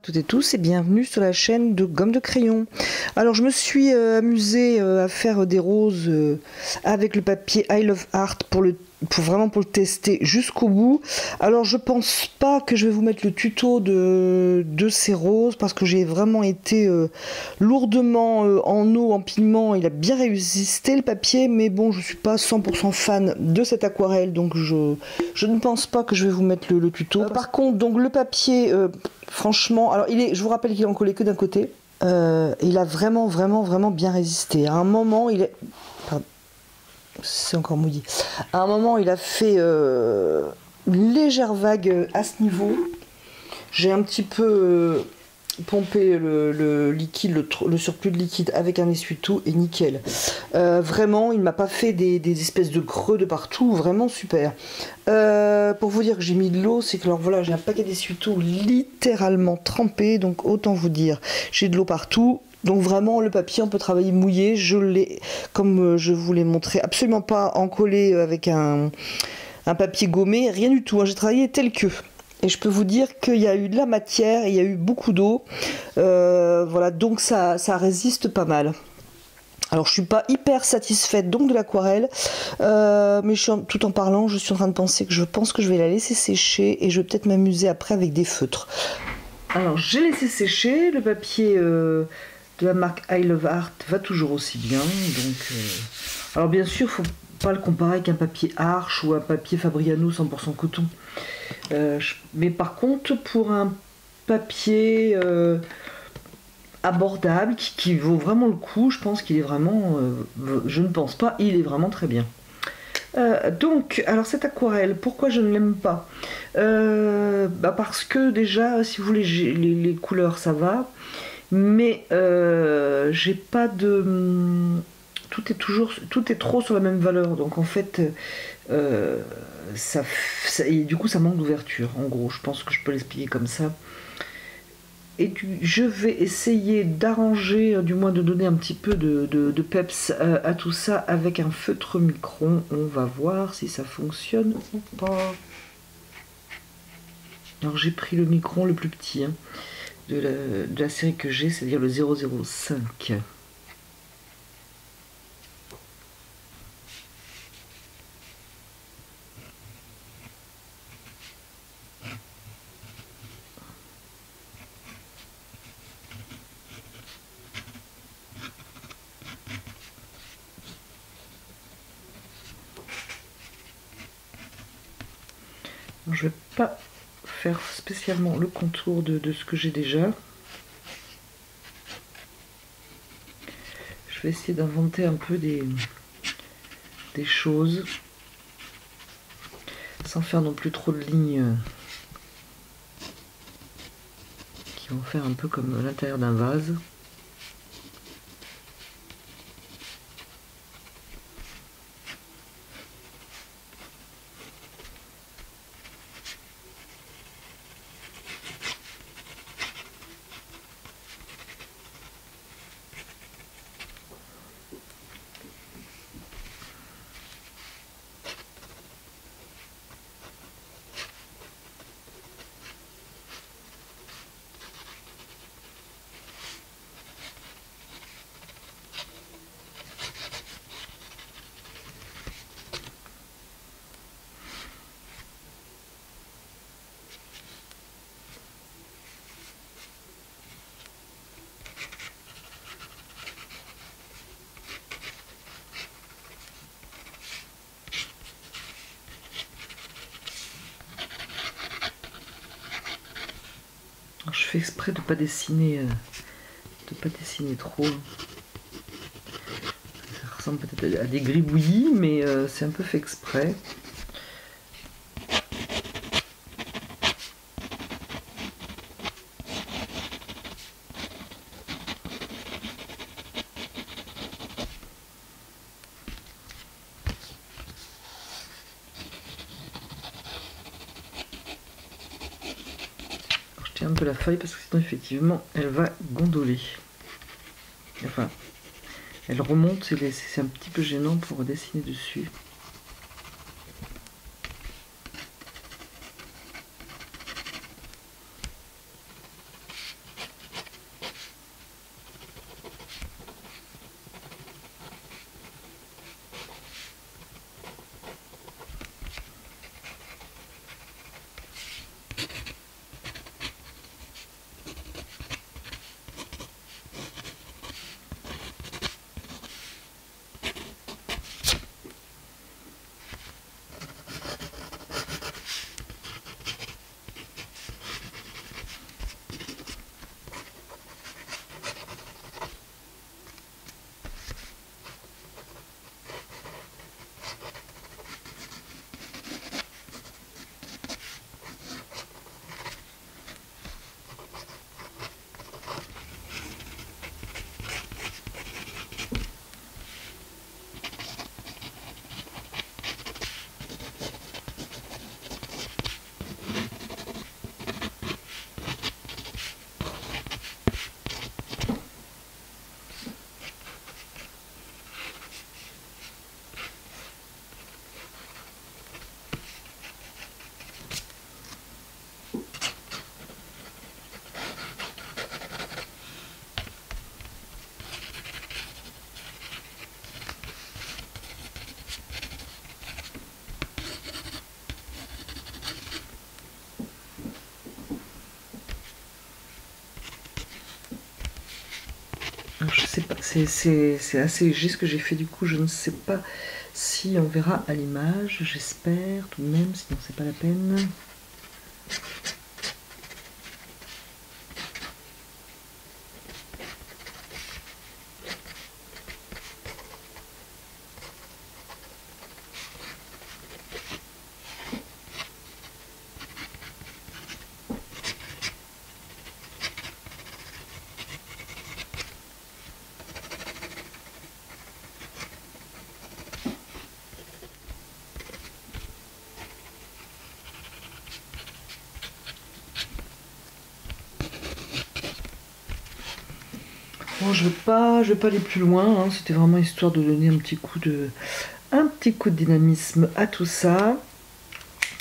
Toutes et tous et bienvenue sur la chaîne de Gomme de Crayon. Alors je me suis amusée à faire des roses avec le papier I Love Art pour vraiment le tester jusqu'au bout. Alors je pense pas que je vais vous mettre le tuto de ces roses parce que j'ai vraiment été lourdement en eau, en pigment. Il a bien résisté le papier, mais bon, je suis pas 100% fan de cette aquarelle, donc je ne pense pas que je vais vous mettre le tuto. Par contre, donc le papier, franchement, alors je vous rappelle qu'il est encollé que d'un côté. Il a vraiment bien résisté. À un moment, c'est encore mouillé. À un moment, il a fait une légère vague à ce niveau. J'ai un petit peu pompé le liquide, le surplus de liquide avec un essuie-tout et nickel. Vraiment, il m'a pas fait des espèces de creux de partout. Vraiment super. Pour vous dire que j'ai mis de l'eau, c'est que alors voilà, j'ai un paquet d'essuie-tout littéralement trempé. Donc autant vous dire, j'ai de l'eau partout. Donc vraiment le papier on peut travailler mouillé, je l'ai comme je vous l'ai montré, absolument pas encollé avec un papier gommé, rien du tout, hein. J'ai travaillé tel que. Et je peux vous dire qu'il y a eu de la matière, il y a eu beaucoup d'eau, voilà, donc ça résiste pas mal. Alors je suis pas hyper satisfaite donc de l'aquarelle, mais tout en parlant, je suis en train de penser que je pense que je vais la laisser sécher et je vais peut-être m'amuser après avec des feutres. Alors j'ai laissé sécher le papier de la marque I Love Art, va toujours aussi bien. Donc, alors bien sûr, faut pas le comparer avec un papier Arche ou un papier Fabriano 100% coton. Mais par contre, pour un papier abordable qui vaut vraiment le coup, je pense qu'il est vraiment, je ne pense pas, il est vraiment très bien. Donc, alors cette aquarelle, pourquoi je ne l'aime pas? Parce que déjà, si vous voulez, les couleurs ça va, mais j'ai pas de... tout est trop sur la même valeur, donc en fait, et du coup ça manque d'ouverture, en gros, je pense que je peux l'expliquer comme ça. Et je vais essayer d'arranger, du moins de donner un petit peu de peps à tout ça avec un feutre micron. On va voir si ça fonctionne ou pas. Alors j'ai pris le micron le plus petit hein, de la série que j'ai, c'est-à-dire le 005. Je ne vais pas faire spécialement le contour de ce que j'ai déjà. Je vais essayer d'inventer un peu des choses sans faire non plus trop de lignes qui vont faire un peu comme l'intérieur d'un vase. Je fais exprès de pas dessiner trop. Ça ressemble peut-être à des gribouillis, mais c'est un peu fait exprès. Un peu la feuille parce que sinon effectivement elle va gondoler, enfin elle remonte, c'est un petit peu gênant pour dessiner dessus. Alors, je sais pas, c'est assez léger ce que j'ai fait, du coup je ne sais pas si on verra à l'image, j'espère tout de même, sinon c'est pas la peine. Bon, je vais pas aller plus loin, hein. C'était vraiment histoire de donner un petit coup de dynamisme à tout ça.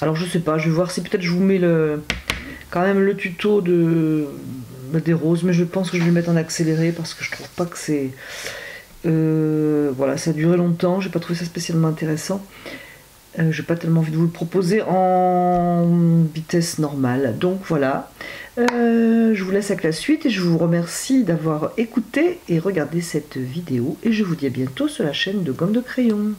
Alors je sais pas, je vais voir si peut-être je vous mets quand même le tuto des roses, mais je pense que je vais le mettre en accéléré parce que je trouve pas que c'est... voilà, ça a duré longtemps, j'ai pas trouvé ça spécialement intéressant. J'ai pas tellement envie de vous le proposer en vitesse normale. Donc voilà, je vous laisse avec la suite et je vous remercie d'avoir écouté et regardé cette vidéo. Et je vous dis à bientôt sur la chaîne de Gomme de Crayon.